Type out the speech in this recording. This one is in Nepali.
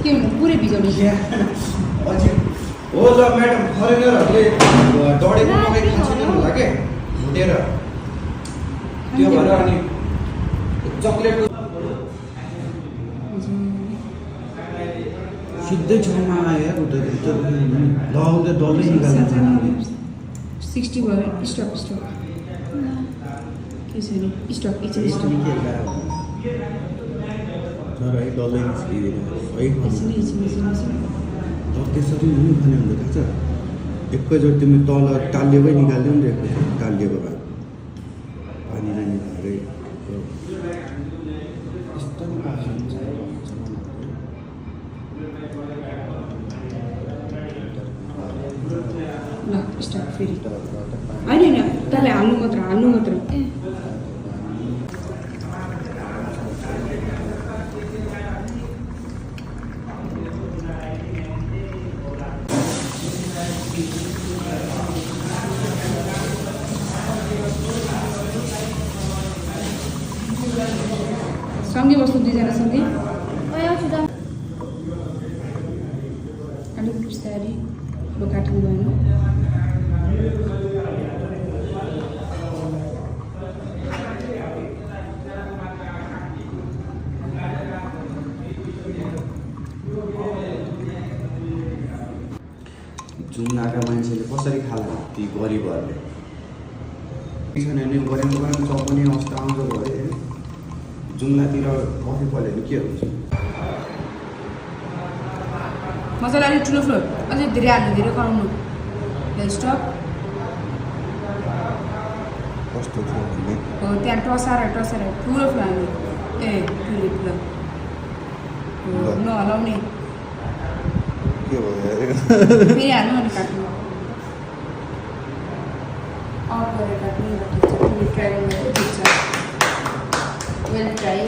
के हुनु पुरै भिजाउने हजुर हो ल म्याडम फरेनरहरूले डढेको मकै खान्छन् होला के भुटेर त्यो भएर अनि चक्लेट सिधै छेउमा आयो लगाउँदै डल्लै निकाल्छ 60 भयो स्टप के छ नि स्टप एकछिन स्टप तर है डल्लै निस्किँदैन है एकछिन त्यसरी हुनु खाने हुँदो रहेछ एकैचोटि तिमी तल टालिएकै निकाल्यौ नि एकैचोटि टालिएको भए पानी चाहिँ निकालेरै ल स्टप फेरि होइन तँलाई हाल्नु मात्र सँगै बस्नु दुईजना सँगै अलिक बिस्तारै काट्नु भएन जुम्लाका मान्छेले कसरी खाला ती गरिबहरूले छैन भने गरेर चपाउने अवस्था आउँछ भए जुम्लातिर कफी पल्यो भने के हुन्छ मजाले अलिक ठुलो फ्लोर अझै धेरै कराउनु स्टप कस्तो थियो भन्ने हो त्यहाँ टसार ठुलो फ्लो हाल्ने ठुलो नहलाउने के भयो फेरि हाल्नु अनि काट्नु अफ गरेर काट्नु ट्राई गर्नु ठिक छ वेल ट्राई